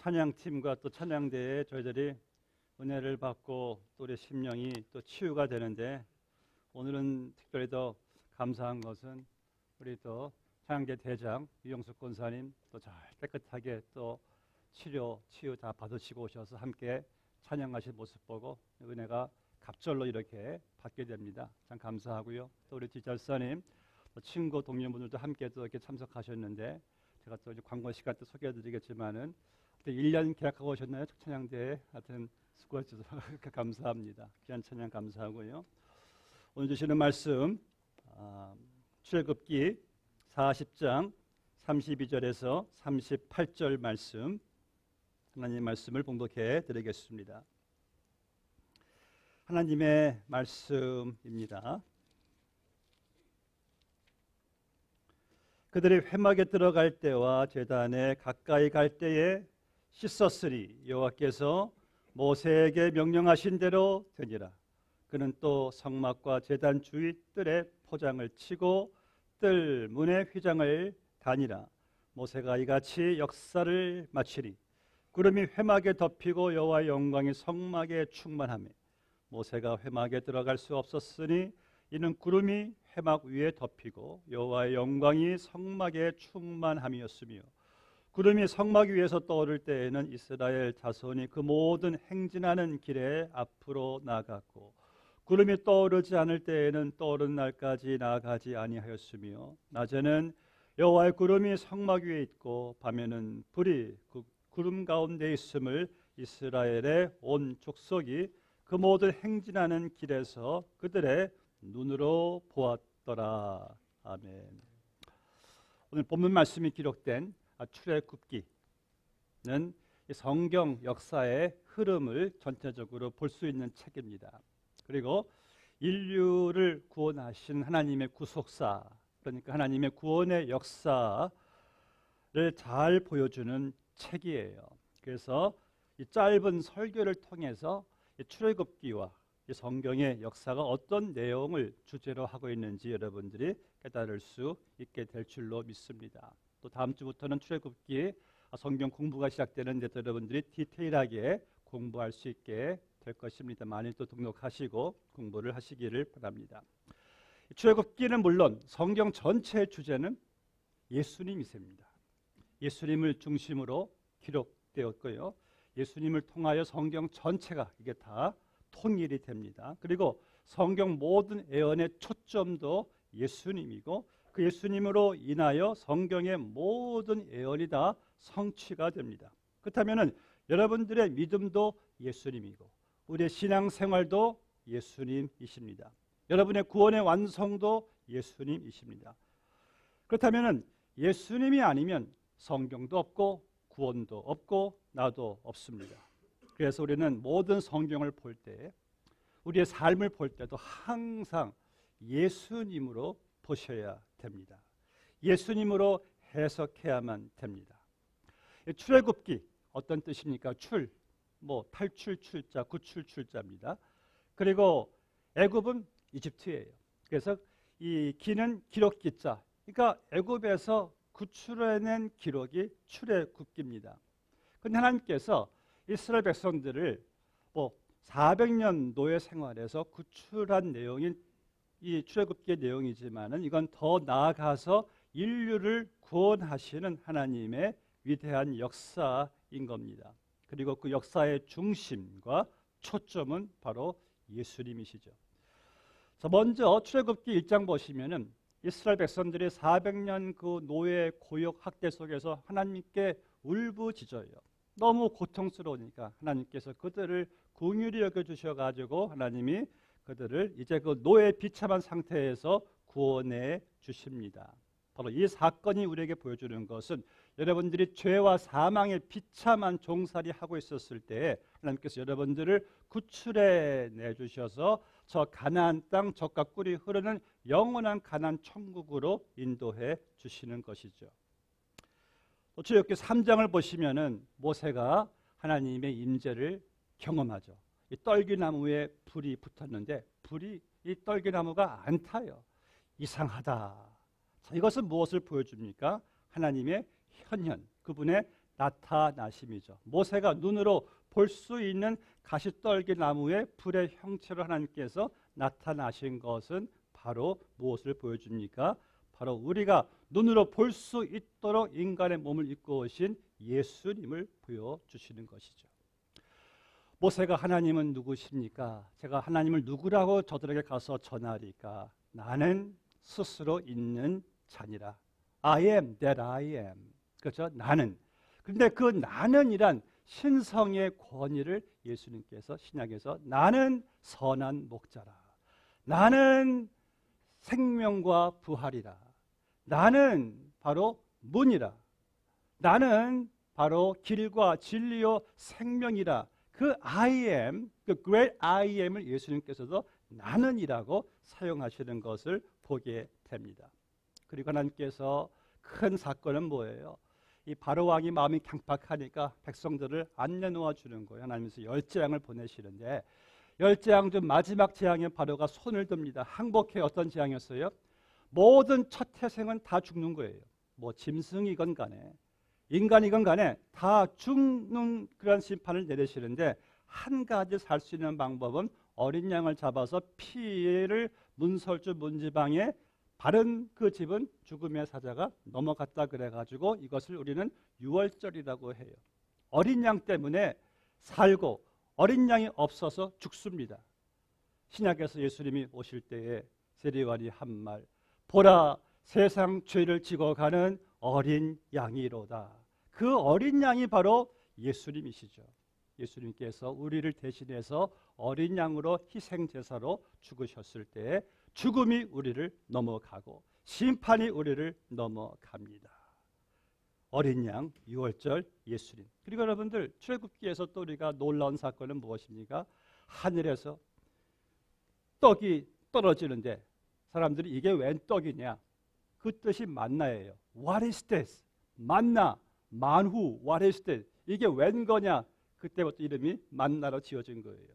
찬양팀과 또 찬양대에 저희들이 은혜를 받고 또 우리 심령이 또 치유가 되는데, 오늘은 특별히 더 감사한 것은 우리 또 찬양대 대장 유영숙 권사님 또 잘 깨끗하게 또 치유 다 받으시고 오셔서 함께 찬양하신 모습 보고 은혜가 갑절로 이렇게 받게 됩니다. 참 감사하고요. 또 우리 지절사님 또 친구 동료분들도 함께 또 이렇게 참석하셨는데, 제가 또 이제 광고 시간 때 소개해드리겠지만은 1년 계약하고 오셨나요? 찬양대에 하여튼 수고하셔서 감사합니다. 귀한 찬양 감사하고요. 오늘 주시는 말씀 출애굽기 40장 32절에서 38절 말씀, 하나님의 말씀을 봉독해 드리겠습니다. 하나님의 말씀입니다. 그들이 회막에 들어갈 때와 제단에 가까이 갈 때에 씻었으리 여호와께서 모세에게 명령하신 대로 되니라. 그는 또 성막과 제단 주위 뜰에 포장을 치고 뜰 문에 휘장을 다니라. 모세가 이같이 역사를 마치리. 구름이 회막에 덮이고 여호와의 영광이 성막에 충만하며 모세가 회막에 들어갈 수 없었으니 이는 구름이 회막 위에 덮이고 여호와의 영광이 성막에 충만함이었으며, 구름이 성막 위에서 떠오를 때에는 이스라엘 자손이 그 모든 행진하는 길에 앞으로 나아갔고, 구름이 떠오르지 않을 때에는 떠오른 날까지 나아가지 아니하였으며, 낮에는 여호와의 구름이 성막 위에 있고 밤에는 불이 그 구름 가운데 있음을 이스라엘의 온 족속이 그 모든 행진하는 길에서 그들의 눈으로 보았더라. 아멘. 오늘 본문 말씀이 기록된 출애굽기는 성경 역사의 흐름을 전체적으로 볼 수 있는 책입니다. 그리고 인류를 구원하신 하나님의 구속사, 그러니까 하나님의 구원의 역사를 잘 보여주는 책이에요. 그래서 이 짧은 설교를 통해서 이 출애굽기와 이 성경의 역사가 어떤 내용을 주제로 하고 있는지 여러분들이 깨달을 수 있게 될 줄로 믿습니다. 또 다음 주부터는 출애굽기 성경 공부가 시작되는데 여러분들이 디테일하게 공부할 수 있게 될 것입니다. 많이 또 등록하시고 공부를 하시기를 바랍니다. 출애굽기는 물론 성경 전체의 주제는 예수님이십니다. 예수님을 중심으로 기록되었고요. 예수님을 통하여 성경 전체가 이게 다 통일이 됩니다. 그리고 성경 모든 예언의 초점도 예수님이고, 그 예수님으로 인하여 성경의 모든 예언이 다 성취가 됩니다. 그렇다면 여러분들의 믿음도 예수님이고 우리의 신앙생활도 예수님이십니다. 여러분의 구원의 완성도 예수님이십니다. 그렇다면 예수님이 아니면 성경도 없고 구원도 없고 나도 없습니다. 그래서 우리는 모든 성경을 볼 때, 우리의 삶을 볼 때도 항상 예수님으로 보셔야 됩니다. 예수님으로 해석해야만 됩니다. 출애굽기 어떤 뜻입니까? 탈출 출자, 구출 출자입니다. 그리고 애굽은 이집트예요. 그래서 이 기는 기록기자, 그러니까 애굽에서 구출해낸 기록이 출애굽기입니다. 그런데 하나님께서 이스라엘 백성들을 400년 노예 생활에서 구출한 내용인 이 출애굽기의 내용이지만은 이건 더 나아가서 인류를 구원하시는 하나님의 위대한 역사인 겁니다. 그리고 그 역사의 중심과 초점은 바로 예수님이시죠. 자, 먼저 출애굽기 1장 보시면은 이스라엘 백성들이 400년 그 노예 고역 학대 속에서 하나님께 울부짖어요. 너무 고통스러우니까 하나님께서 그들을 긍휼히 여겨 주셔가지고 하나님이 그들을 이제 그 노예 비참한 상태에서 구원해 주십니다. 바로 이 사건이 우리에게 보여주는 것은 여러분들이 죄와 사망의 비참한 종살이 하고 있었을 때 하나님께서 여러분들을 구출해 내주셔서 저 가나안 땅 젖과 꿀이 흐르는 영원한 가나안 천국으로 인도해 주시는 것이죠. 출애굽기 3장을 보시면은 모세가 하나님의 임재를 경험하죠. 이 떨기나무에 불이 붙었는데 불이 이 떨기나무가 안 타요. 이상하다. 자, 이것은 무엇을 보여줍니까? 하나님의 현현, 그분의 나타나심이죠. 모세가 눈으로 볼 수 있는 가시떨기 나무의 불의 형체로 하나님께서 나타나신 것은 바로 무엇을 보여줍니까? 바로 우리가 눈으로 볼 수 있도록 인간의 몸을 입고 오신 예수님을 보여주시는 것이죠. 모세가 하나님은 누구십니까? 제가 하나님을 누구라고 저들에게 가서 전하리까? 나는 스스로 있는 자니라. I am that I am. 그렇죠? 나는. 그런데 그 나는이란 신성의 권위를 예수님께서 신약에서 나는 선한 목자라. 나는 생명과 부활이라. 나는 바로 문이라. 나는 바로 길과 진리요 생명이라. 그 I am, 그 great I am을 예수님께서도 나는이라고 사용하시는 것을 보게 됩니다. 그리고 하나님께서 큰 사건은 뭐예요? 이 바로 왕이 마음이 강팍하니까 백성들을 안 내놓아 주는 거예요. 하나님께서 10재앙을 보내시는데 10재앙 중 마지막 재앙에 바로가 손을 듭니다. 항복해. 어떤 재앙이었어요? 모든 첫 태생은 다 죽는 거예요. 뭐 짐승이건 간에 인간이건 간에 다 죽는 그런 심판을 내리시는데 한 가지 살 수 있는 방법은 어린 양을 잡아서 피를 문설주 문지방에 바른 그 집은 죽음의 사자가 넘어갔다 그래가지고 이것을 우리는 유월절이라고 해요. 어린 양 때문에 살고 어린 양이 없어서 죽습니다. 신약에서 예수님이 오실 때에 세리와리 한 말, 보라 세상 죄를 지고 가는 어린 양이로다. 그 어린 양이 바로 예수님이시죠. 예수님께서 우리를 대신해서 어린 양으로 희생제사로 죽으셨을 때 죽음이 우리를 넘어가고 심판이 우리를 넘어갑니다. 어린 양, 유월절 예수님. 그리고 여러분들 출애굽기에서 또 우리가 놀라운 사건은 무엇입니까? 하늘에서 떡이 떨어지는데 사람들이 이게 웬 떡이냐? 그 뜻이 만나예요. What is this? 만나, 만후, what is this? 이게 웬 거냐? 그때부터 이름이 만나로 지어진 거예요.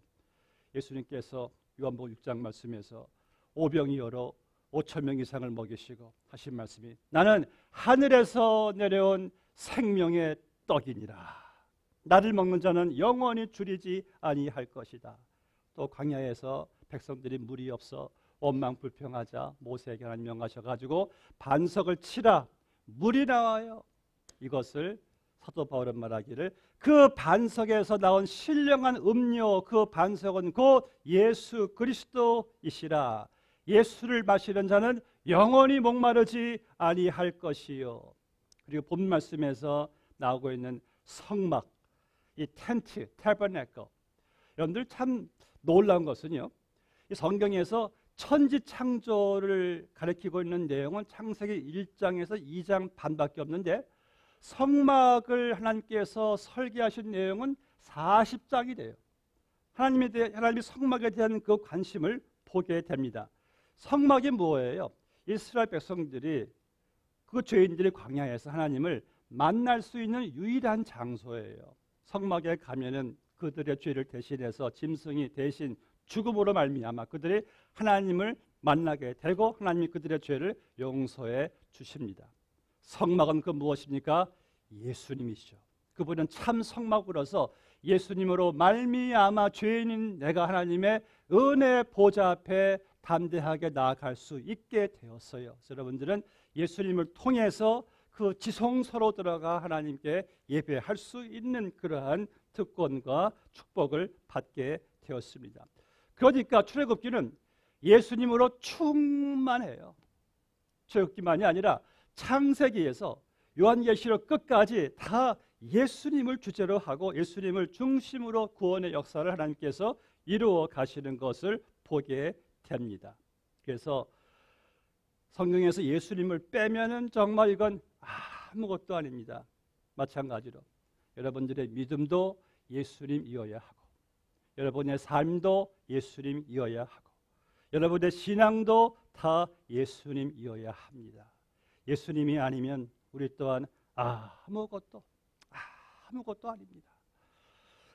예수님께서 요한복음 6장 말씀에서 오병이 여러 5천 명 이상을 먹이시고 하신 말씀이 나는 하늘에서 내려온 생명의 떡이니라. 나를 먹는 자는 영원히 줄이지 아니할 것이다. 또 광야에서 백성들이 물이 없어 원망불평하자 모세에게 하나님 명하셔가지고 반석을 치라. 물이 나와요. 이것을 사도 바울은 말하기를 그 반석에서 나온 신령한 음료 그 반석은 곧 예수 그리스도이시라. 예수를 마시는 자는 영원히 목마르지 아니할 것이요. 그리고 본 말씀에서 나오고 있는 성막, 이 텐트, 태버네클. 여러분들 참 놀라운 것은요. 이 성경에서 천지 창조를 가리키고 있는 내용은 창세기 1장에서 2장 반밖에 없는데 성막을 하나님께서 설계하신 내용은 40장이 하나님이 성막에 대한 그 관심을 보게 됩니다. 성막이 뭐예요? 이스라엘 백성들이 그 죄인들이 광야에서 하나님을 만날 수 있는 유일한 장소예요. 성막에 가면은 그들의 죄를 대신해서 짐승이 대신 죽음으로 말미암아 그들이 하나님을 만나게 되고 하나님이 그들의 죄를 용서해 주십니다. 성막은 그 무엇입니까? 예수님이시죠. 그분은 참 성막으로서 예수님으로 말미암아 죄인인 내가 하나님의 은혜 보좌 앞에 담대하게 나아갈 수 있게 되었어요. 그래서 여러분들은 예수님을 통해서 그 지성소로 들어가 하나님께 예배할 수 있는 그러한 특권과 축복을 받게 되었습니다. 그러니까 출애굽기는 예수님으로 충만해요. 출애굽기만이 아니라 창세기에서 요한계시록 끝까지 다 예수님을 주제로 하고 예수님을 중심으로 구원의 역사를 하나님께서 이루어 가시는 것을 보게 됩니다. 그래서 성경에서 예수님을 빼면은 정말 이건 아무것도 아닙니다. 마찬가지로 여러분들의 믿음도 예수님이어야 하고 여러분의 삶도 예수님이어야 하고 여러분의 신앙도 다 예수님이어야 합니다. 예수님이 아니면 우리 또한 아무것도 아닙니다.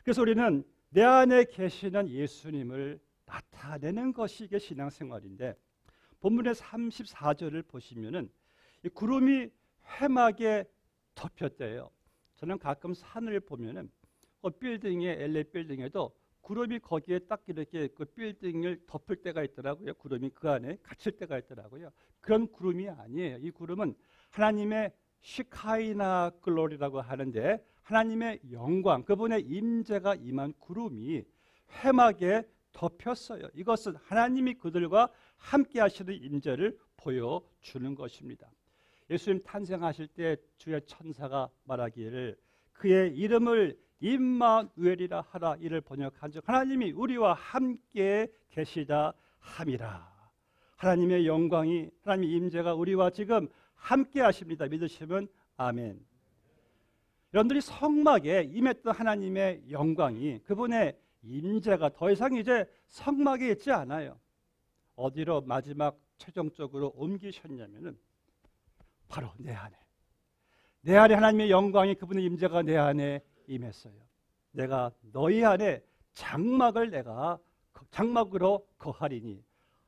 그래서 우리는 내 안에 계시는 예수님을 나타내는 것이 이게 신앙생활인데 본문의 34절을 보시면은 이 구름이 회막에 덮였대요. 저는 가끔 산을 보면은 빌딩에 LA 빌딩에도 구름이 거기에 딱 이렇게 그 빌딩을 덮을 때가 있더라고요. 구름이 그 안에 갇힐 때가 있더라고요. 그런 구름이 아니에요. 이 구름은 하나님의 시카이나 글로리라고 하는데 하나님의 영광, 그분의 임재가 임한 구름이 회막에 덮였어요. 이것은 하나님이 그들과 함께 하시는 임재를 보여주는 것입니다. 예수님 탄생하실 때 주의 천사가 말하기를 그의 이름을 임마누엘이라 하라. 이를 번역한즉 하나님이 우리와 함께 계시다 함이라. 하나님의 영광이, 하나님의 임재가 우리와 지금 함께 하십니다. 믿으시면 아멘. 여러분들이 성막에 임했던 하나님의 영광이, 그분의 임재가 더 이상 이제 성막에 있지 않아요. 어디로 마지막 최종적으로 옮기셨냐면은 바로 내 안에. 내 안에 하나님의 영광이, 그분의 임재가 내 안에 임했어요. 내가 너희 안에 장막으로 거하리니.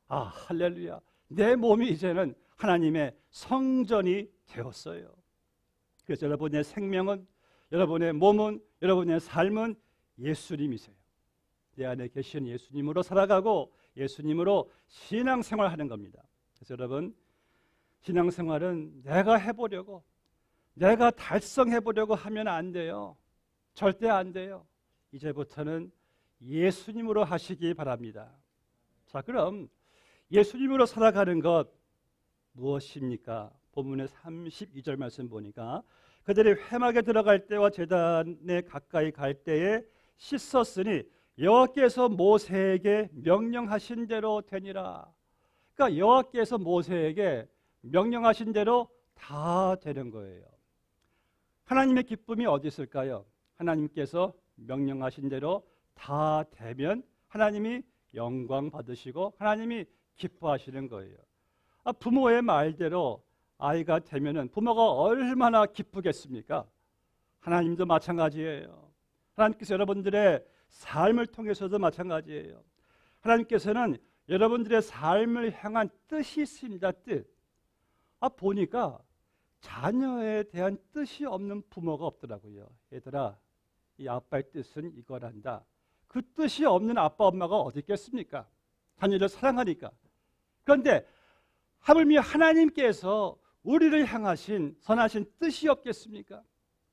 아, 할렐루야. 내 몸이 이제는 하나님의 성전이 되었어요. 그래서 여러분의 생명은, 여러분의 몸은, 여러분의 삶은 예수님이세요. 내 안에 계신 예수님으로 살아가고 예수님으로 신앙생활하는 겁니다. 그래서 여러분, 신앙생활은 내가 해보려고, 내가 달성해보려고 하면 안 돼요. 절대 안 돼요. 이제부터는 예수님으로 하시기 바랍니다. 자, 그럼 예수님으로 살아가는 것 무엇입니까? 본문의 32절 말씀 보니까 그들이 회막에 들어갈 때와 제단에 가까이 갈 때에 씻었으니 여호와께서 모세에게 명령하신 대로 되니라. 그러니까 여호와께서 모세에게 명령하신 대로 다 되는 거예요. 하나님의 기쁨이 어디 있을까요? 하나님께서 명령하신 대로 다 되면 하나님이 영광 받으시고 하나님이 기뻐하시는 거예요. 부모의 말대로 아이가 되면은 부모가 얼마나 기쁘겠습니까? 하나님도 마찬가지예요. 하나님께서 여러분들의 삶을 통해서도 마찬가지예요. 하나님께서는 여러분들의 삶을 향한 뜻이 있습니다. 뜻. 보니까 자녀에 대한 뜻이 없는 부모가 없더라고요. 얘들아, 이 아빠의 뜻은 이거란다. 그 뜻이 없는 아빠 엄마가 어디 있겠습니까? 자녀를 사랑하니까. 그런데 하물며 하나님께서 우리를 향하신 선하신 뜻이 없겠습니까?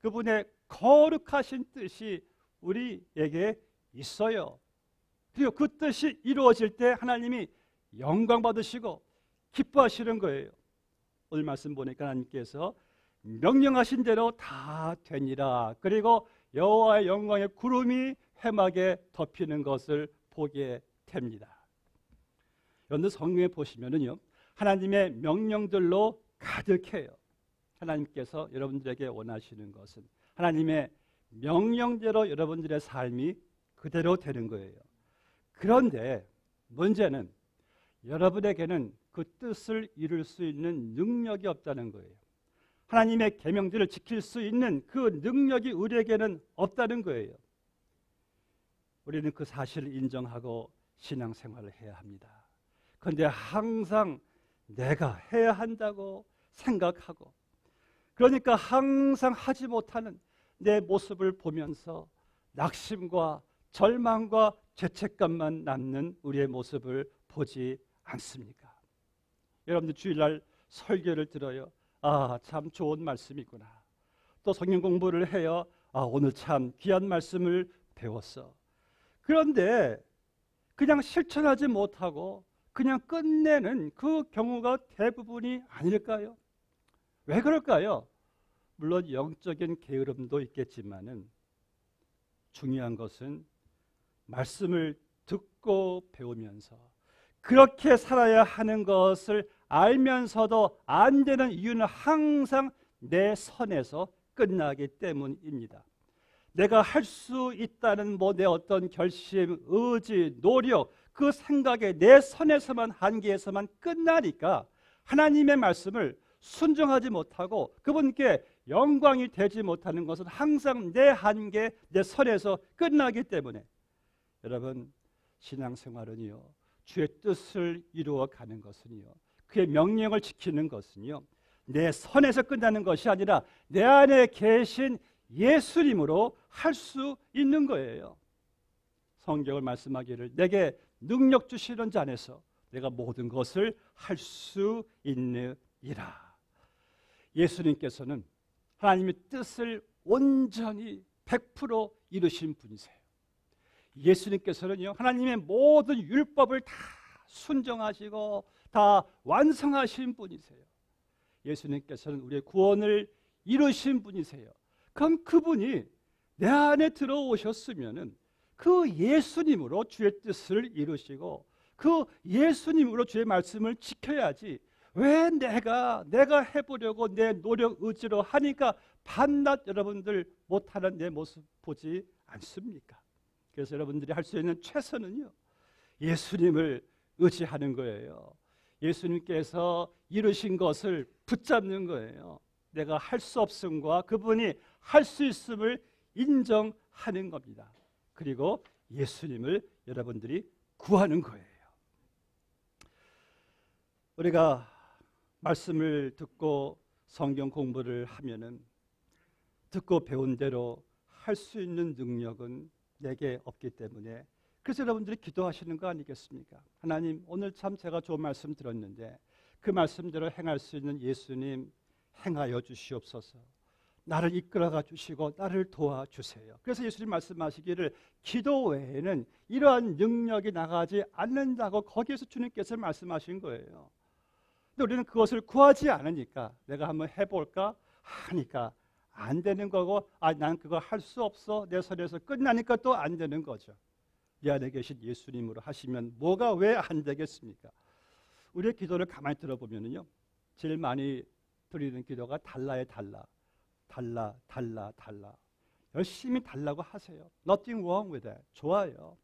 그분의 거룩하신 뜻이 우리에게 있어요. 그리고 그 뜻이 이루어질 때 하나님이 영광 받으시고 기뻐하시는 거예요. 오늘 말씀 보니까 하나님께서 명령하신 대로 다 되니라. 그리고 여호와의 영광의 구름이 회막에 덮이는 것을 보게 됩니다. 여러분 성경에 보시면은요, 하나님의 명령들로 가득해요. 하나님께서 여러분들에게 원하시는 것은 하나님의 명령대로 여러분들의 삶이 그대로 되는 거예요. 그런데 문제는 여러분에게는 그 뜻을 이룰 수 있는 능력이 없다는 거예요. 하나님의 계명들을 지킬 수 있는 그 능력이 우리에게는 없다는 거예요. 우리는 그 사실을 인정하고 신앙생활을 해야 합니다. 그런데 항상 내가 해야 한다고 생각하고, 그러니까 항상 하지 못하는 내 모습을 보면서 낙심과 절망과 죄책감만 남는 우리의 모습을 보지 않습니까? 여러분들 주일날 설교를 들어요. 참 좋은 말씀이구나. 또 성경 공부를 해요. 오늘 참 귀한 말씀을 배웠어. 그런데 그냥 실천하지 못하고 그냥 끝내는 그 경우가 대부분이 아닐까요? 왜 그럴까요? 물론 영적인 게으름도 있겠지만은 중요한 것은 말씀을 듣고 배우면서 그렇게 살아야 하는 것을 알면서도 안 되는 이유는 항상 내 선에서 끝나기 때문입니다. 내가 할 수 있다는 내 어떤 결심, 의지, 노력, 그 생각에 내 선에서만, 한계에서만 끝나니까 하나님의 말씀을 순종하지 못하고 그분께 영광이 되지 못하는 것은 항상 내 한계, 내 선에서 끝나기 때문에 여러분, 신앙생활은요, 주의 뜻을 이루어가는 것은요, 그의 명령을 지키는 것은요, 내 선에서 끝나는 것이 아니라 내 안에 계신 예수님으로 할 수 있는 거예요. 성경을 말씀하기를 내게 능력 주시는 자 안에서 내가 모든 것을 할 수 있느니라. 예수님께서는 하나님의 뜻을 온전히 100% 이루신 분이세요. 예수님께서는요, 하나님의 모든 율법을 다 순종하시고 다 완성하신 분이세요. 예수님께서는 우리의 구원을 이루신 분이세요. 그럼 그분이 내 안에 들어오셨으면은 그 예수님으로 주의 뜻을 이루시고 그 예수님으로 주의 말씀을 지켜야지, 왜 내가 해보려고 내 노력 의지로 하니까 밤낮 여러분들 못하는 내 모습 보지 않습니까? 그래서 여러분들이 할 수 있는 최선은요, 예수님을 의지하는 거예요. 예수님께서 이루신 것을 붙잡는 거예요. 내가 할 수 없음과 그분이 할 수 있음을 인정하는 겁니다. 그리고 예수님을 여러분들이 구하는 거예요. 우리가 말씀을 듣고 성경 공부를 하면은 듣고 배운 대로 할 수 있는 능력은 내게 없기 때문에, 그래서 여러분들이 기도하시는 거 아니겠습니까? 하나님, 오늘 참 제가 좋은 말씀 들었는데 그 말씀대로 행할 수 있는 예수님 행하여 주시옵소서. 나를 이끌어가 주시고 나를 도와주세요. 그래서 예수님 말씀하시기를 기도 외에는 이러한 능력이 나가지 않는다고 거기에서 주님께서 말씀하신 거예요. 근데 우리는 그것을 구하지 않으니까 내가 한번 해볼까 하니까 안 되는 거고, 난 그거 할 수 없어, 내 선에서 끝나니까 또 안 되는 거죠. 이 안에 계신 예수님으로 하시면 뭐가 왜 안 되겠습니까? 우리의 기도를 가만히 들어보면요, 제일 많이 드리는 기도가 달라에 달라. 열심히 달라고 하세요. Nothing wrong with that. 좋아요.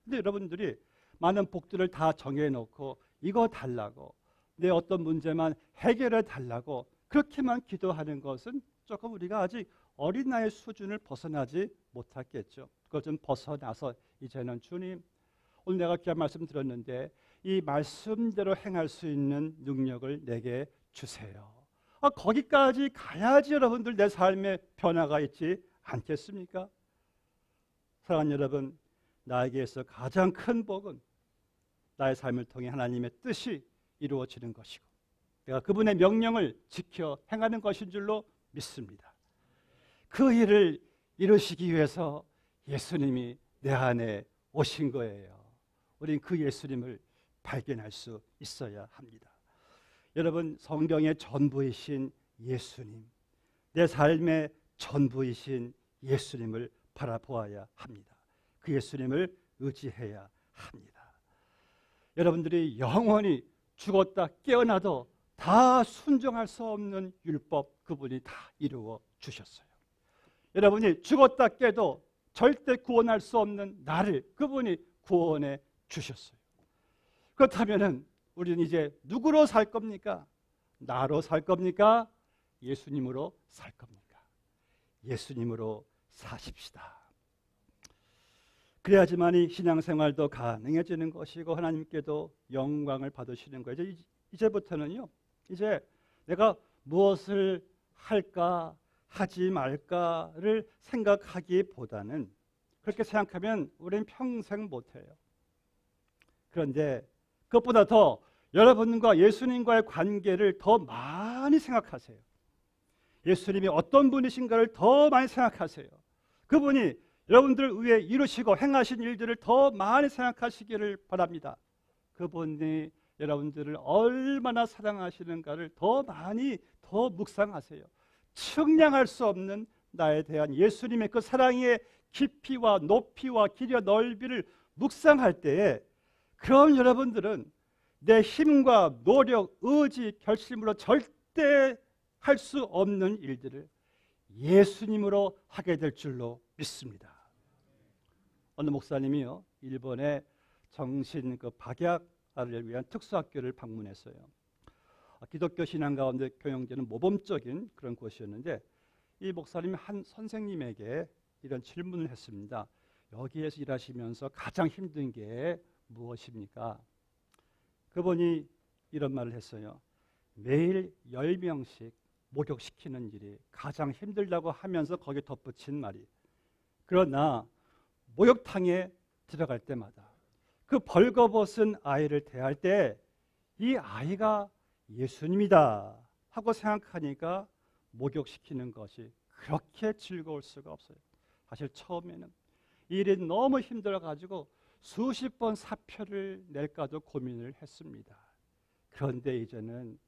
근데 여러분들이 많은 복들을 다 정해놓고 이거 달라고, 내 어떤 문제만 해결해 달라고 그렇게만 기도하는 것은 조금 우리가 아직 어린아이 수준을 벗어나지 못했겠죠. 그걸 좀 벗어나서 이제는 주님, 오늘 내가 귀한 말씀 들었는데 이 말씀대로 행할 수 있는 능력을 내게 주세요. 거기까지 가야지 여러분들 내 삶에 변화가 있지 않겠습니까? 사랑하는 여러분, 나에게서 가장 큰 복은 나의 삶을 통해 하나님의 뜻이 이루어지는 것이고 내가 그분의 명령을 지켜 행하는 것인 줄로 믿습니다. 그 일을 이루시기 위해서 예수님이 내 안에 오신 거예요. 우리는 그 예수님을 발견할 수 있어야 합니다. 여러분, 성경의 전부이신 예수님, 내 삶의 전부이신 예수님을 바라보아야 합니다. 그 예수님을 의지해야 합니다. 여러분들이 영원히 죽었다 깨어나도 다 순종할 수 없는 율법, 그분이 다 이루어 주셨어요. 여러분이 죽었다 깨도 절대 구원할 수 없는 나를 그분이 구원해 주셨어요. 그렇다면 우리는 이제 누구로 살 겁니까? 나로 살 겁니까? 예수님으로 살 겁니까? 예수님으로 사십시다. 그래야지만이 신앙생활도 가능해지는 것이고 하나님께도 영광을 받으시는 거예요. 이제부터는요, 이제 내가 무엇을 할까 하지 말까를 생각하기보다는, 그렇게 생각하면 우리는 평생 못해요. 그런데 그것보다 더 여러분과 예수님과의 관계를 더 많이 생각하세요. 예수님이 어떤 분이신가를 더 많이 생각하세요. 그분이 여러분들을 위해 이루시고 행하신 일들을 더 많이 생각하시기를 바랍니다. 그분이 여러분들을 얼마나 사랑하시는가를 더 많이 더 묵상하세요. 측량할 수 없는 나에 대한 예수님의 그 사랑의 깊이와 높이와 길이와 넓이를 묵상할 때에, 그럼 여러분들은 내 힘과 노력, 의지, 결심으로 절대 할 수 없는 일들을 예수님으로 하게 될 줄로 믿습니다. 어느 목사님이요, 일본의 정신 박약아를 위한 특수학교를 방문했어요. 기독교 신앙 가운데 경영되는 모범적인 그런 곳이었는데, 이 목사님이 한 선생님에게 이런 질문을 했습니다. 여기에서 일하시면서 가장 힘든 게 무엇입니까? 그분이 이런 말을 했어요. 매일 10명씩 목욕시키는 일이 가장 힘들다고 하면서 거기에 덧붙인 말이, 그러나 목욕탕에 들어갈 때마다 그 벌거벗은 아이를 대할 때 이 아이가 예수님이다 하고 생각하니까 목욕시키는 것이 그렇게 즐거울 수가 없어요. 사실 처음에는 일이 너무 힘들어가지고 수십 번 사표를 낼까도 고민을 했습니다. 그런데 이제는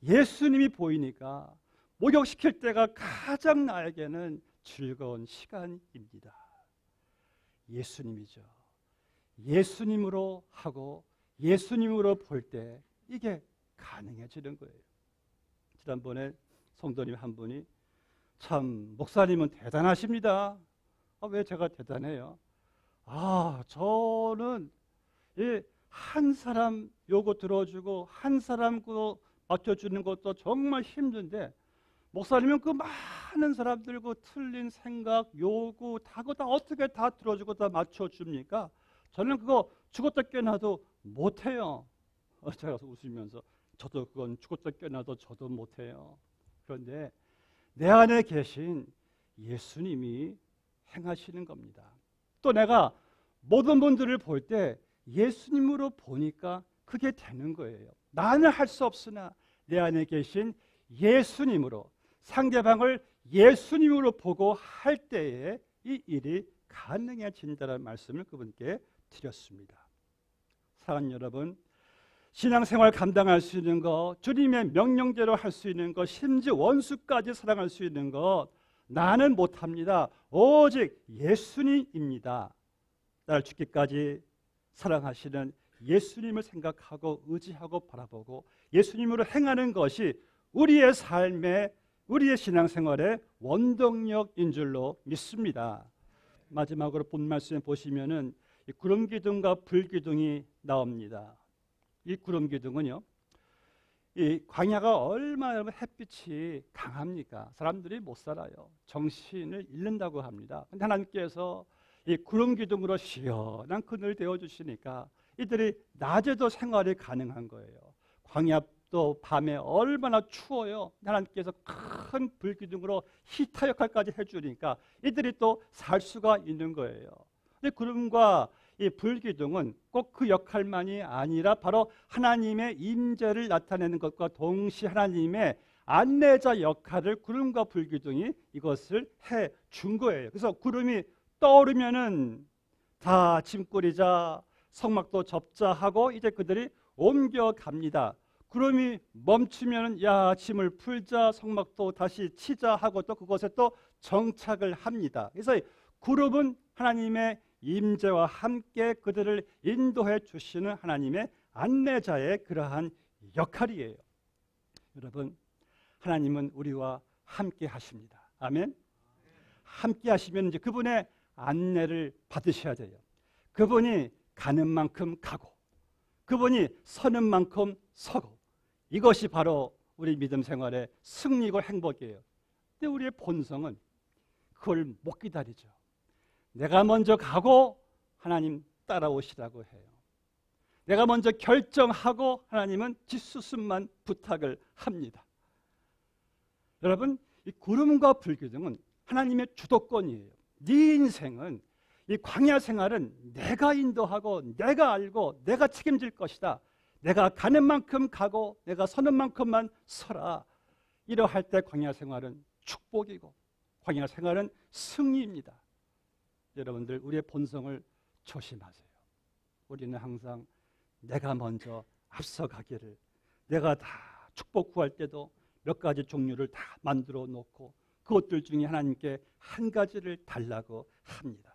예수님이 보이니까 목욕시킬 때가 가장 나에게는 즐거운 시간입니다. 예수님이죠. 예수님으로 하고 예수님으로 볼 때 이게 가능해지는 거예요. 지난번에 성도님 한 분이 참 목사님은 대단하십니다. 왜 제가 대단해요? 저는 한 사람 요구 들어주고 한 사람 그거 맞춰주는 것도 정말 힘든데 목사님은 그 많은 사람들고 틀린 생각, 요구 다 어떻게 다 들어주고 다 맞춰줍니까? 저는 그거 죽었다 깨어나도 못해요. 제가 웃으면서 저도 그건 죽었다 깨어나도 저도 못해요. 그런데 내 안에 계신 예수님이 행하시는 겁니다. 또 내가 모든 분들을 볼 때 예수님으로 보니까 그게 되는 거예요. 나는 할 수 없으나 내 안에 계신 예수님으로, 상대방을 예수님으로 보고 할 때에 이 일이 가능해진다는 말씀을 그분께 드렸습니다. 사랑하는 여러분, 신앙생활 감당할 수 있는 것, 주님의 명령대로 할 수 있는 것, 심지어 원수까지 사랑할 수 있는 것 나는 못합니다. 오직 예수님입니다. 나를 죽기까지 사랑하시는 예수님을 생각하고 의지하고 바라보고 예수님으로 행하는 것이 우리의 삶의, 우리의 신앙생활의 원동력인 줄로 믿습니다. 마지막으로 본 말씀에 보시면은 이 구름기둥과 불기둥이 나옵니다. 이 구름기둥은요, 이 광야가 얼마나 햇빛이 강합니까? 사람들이 못 살아요. 정신을 잃는다고 합니다. 근데 하나님께서 이 구름기둥으로 시원한 그늘을 데워주시니까 이들이 낮에도 생활이 가능한 거예요. 광야도 밤에 얼마나 추워요. 하나님께서 큰 불기둥으로 히터 역할까지 해주니까 이들이 또 살 수가 있는 거예요. 근데 구름과 이 불기둥은 꼭 그 역할만이 아니라 바로 하나님의 임재를 나타내는 것과 동시에 하나님의 안내자 역할을 구름과 불기둥이 이것을 해 준 거예요. 그래서 구름이 떠오르면은 다 짐 꾸리자, 성막도 접자 하고 이제 그들이 옮겨갑니다. 구름이 멈추면은 야 짐을 풀자, 성막도 다시 치자 하고 또 그곳에 또 정착을 합니다. 그래서 구름은 하나님의 임재와 함께 그들을 인도해 주시는 하나님의 안내자의 그러한 역할이에요. 여러분, 하나님은 우리와 함께 하십니다. 아멘. 함께 하시면 이제 그분의 안내를 받으셔야 돼요. 그분이 가는 만큼 가고 그분이 서는 만큼 서고, 이것이 바로 우리 믿음 생활의 승리고 행복이에요. 근데 우리의 본성은 그걸 못 기다리죠. 내가 먼저 가고 하나님 따라오시라고 해요. 내가 먼저 결정하고 하나님은 뒷수습만 부탁을 합니다. 여러분, 이 구름과 불기둥은 하나님의 주도권이에요. 네 인생은, 이 광야 생활은 내가 인도하고 내가 알고 내가 책임질 것이다. 내가 가는 만큼 가고 내가 서는 만큼만 서라. 이러할 때 광야 생활은 축복이고 광야 생활은 승리입니다. 여러분들, 우리의 본성을 조심하세요. 우리는 항상 내가 먼저 앞서가기를, 내가 다 축복 구할 때도 몇 가지 종류를 다 만들어 놓고 그것들 중에 하나님께 한 가지를 달라고 합니다.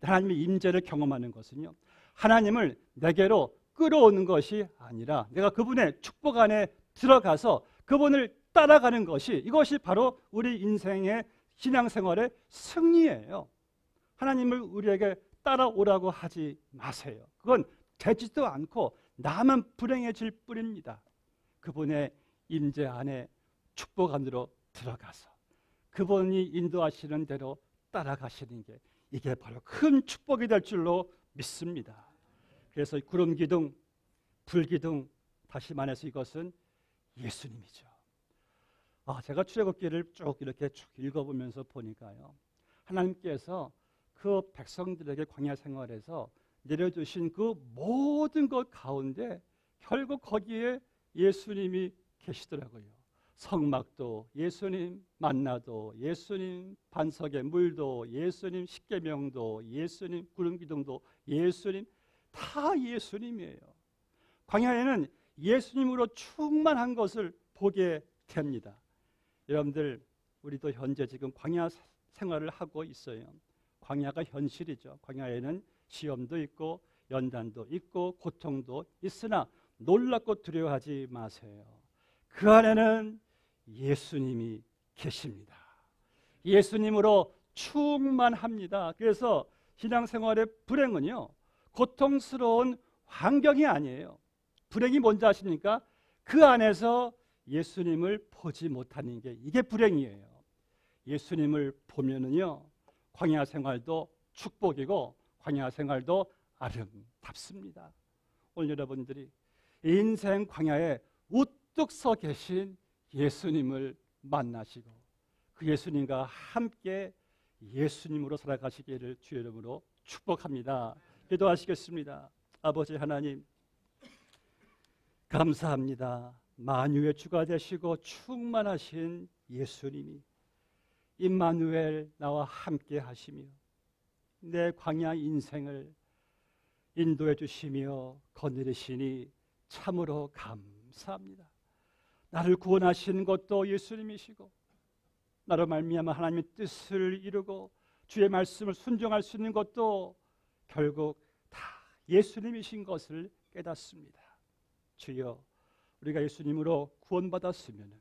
하나님의 임재를 경험하는 것은요, 하나님을 내게로 끌어오는 것이 아니라 내가 그분의 축복 안에 들어가서 그분을 따라가는 것이, 이것이 바로 우리 인생의 신앙생활의 승리예요. 하나님을 우리에게 따라오라고 하지 마세요. 그건 되지도 않고 나만 불행해질 뿐입니다. 그분의 임재 안에 축복 안으로 들어가서 그분이 인도하시는 대로 따라가시는 게, 이게 바로 큰 축복이 될 줄로 믿습니다. 그래서 구름 기둥, 불 기둥, 다시 말해서 이것은 예수님이죠. 제가 출애굽기를 쭉 이렇게 쭉 읽어보면서 보니까요, 하나님께서 그 백성들에게 광야 생활에서 내려주신 그 모든 것 가운데 결국 거기에 예수님이 계시더라고요. 성막도 예수님, 만나도 예수님, 반석의 물도 예수님, 십계명도 예수님, 구름기둥도 예수님, 다 예수님이에요. 광야에는 예수님으로 충만한 것을 보게 됩니다. 여러분들, 우리도 현재 지금 광야 생활을 하고 있어요. 광야가 현실이죠. 광야에는 시험도 있고 연단도 있고 고통도 있으나 놀랍고 두려워하지 마세요. 그 안에는 예수님이 계십니다. 예수님으로 충만합니다. 그래서 신앙생활의 불행은요, 고통스러운 환경이 아니에요. 불행이 뭔지 아십니까? 그 안에서 예수님을 보지 못하는 게, 이게 불행이에요. 예수님을 보면은요, 광야 생활도 축복이고 광야 생활도 아름답습니다. 오늘 여러분들이 인생 광야에 우뚝 서 계신 예수님을 만나시고 그 예수님과 함께 예수님으로 살아가시기를 주의 이름으로 축복합니다. 기도하시겠습니다. 아버지 하나님, 감사합니다. 만유의 주가 되시고 충만하신 예수님이 임마누엘 나와 함께 하시며 내 광야 인생을 인도해 주시며 거느리시니 참으로 감사합니다. 나를 구원하신 것도 예수님이시고 나로 말미암아 하나님의 뜻을 이루고 주의 말씀을 순종할 수 있는 것도 결국 다 예수님이신 것을 깨닫습니다. 주여, 우리가 예수님으로 구원받았으면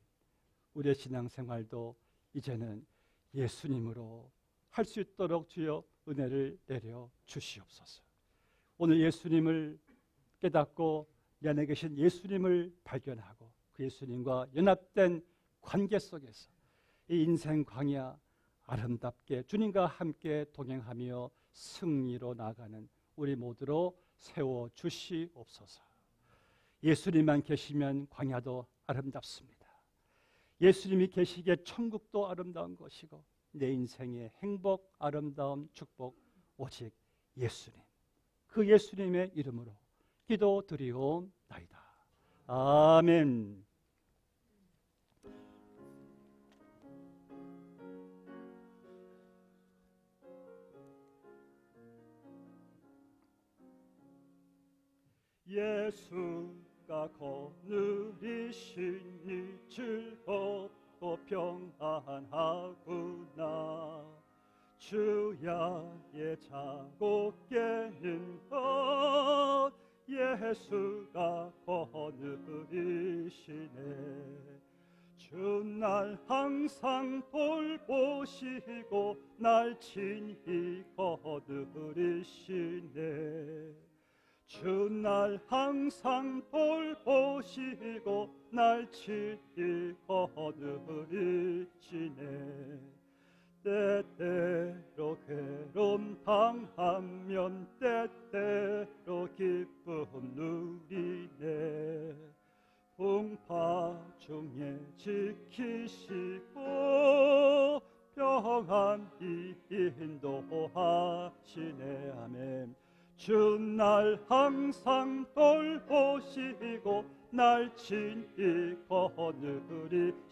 우리의 신앙생활도 이제는 예수님으로 할 수 있도록 주여 은혜를 내려 주시옵소서. 오늘 예수님을 깨닫고 내 안에 계신 예수님을 발견하고 그 예수님과 연합된 관계 속에서 이 인생 광야 아름답게 주님과 함께 동행하며 승리로 나가는 우리 모두로 세워 주시옵소서. 예수님만 계시면 광야도 아름답습니다. 예수님이 계시기에 천국도 아름다운 것이고 내 인생의 행복, 아름다움, 축복 오직 예수님, 그 예수님의 이름으로 기도드리옵나이다. 아멘. 예수가 거느리시니 즐겁고 평안하구나. 주야의 자고 깨는 것 예수가 거느리시네. 주날 항상 돌보시고 날 친히 거느리시네. 주날 항상 돌보시고 날 친히 거느리시네. 때때로 괴로움 당하면 때때로 기쁨 누리네. 풍파 중에 지키시고 평안히 인도하시네. 아멘. 주날 항상 돌보시고 날 친히 거느리시네.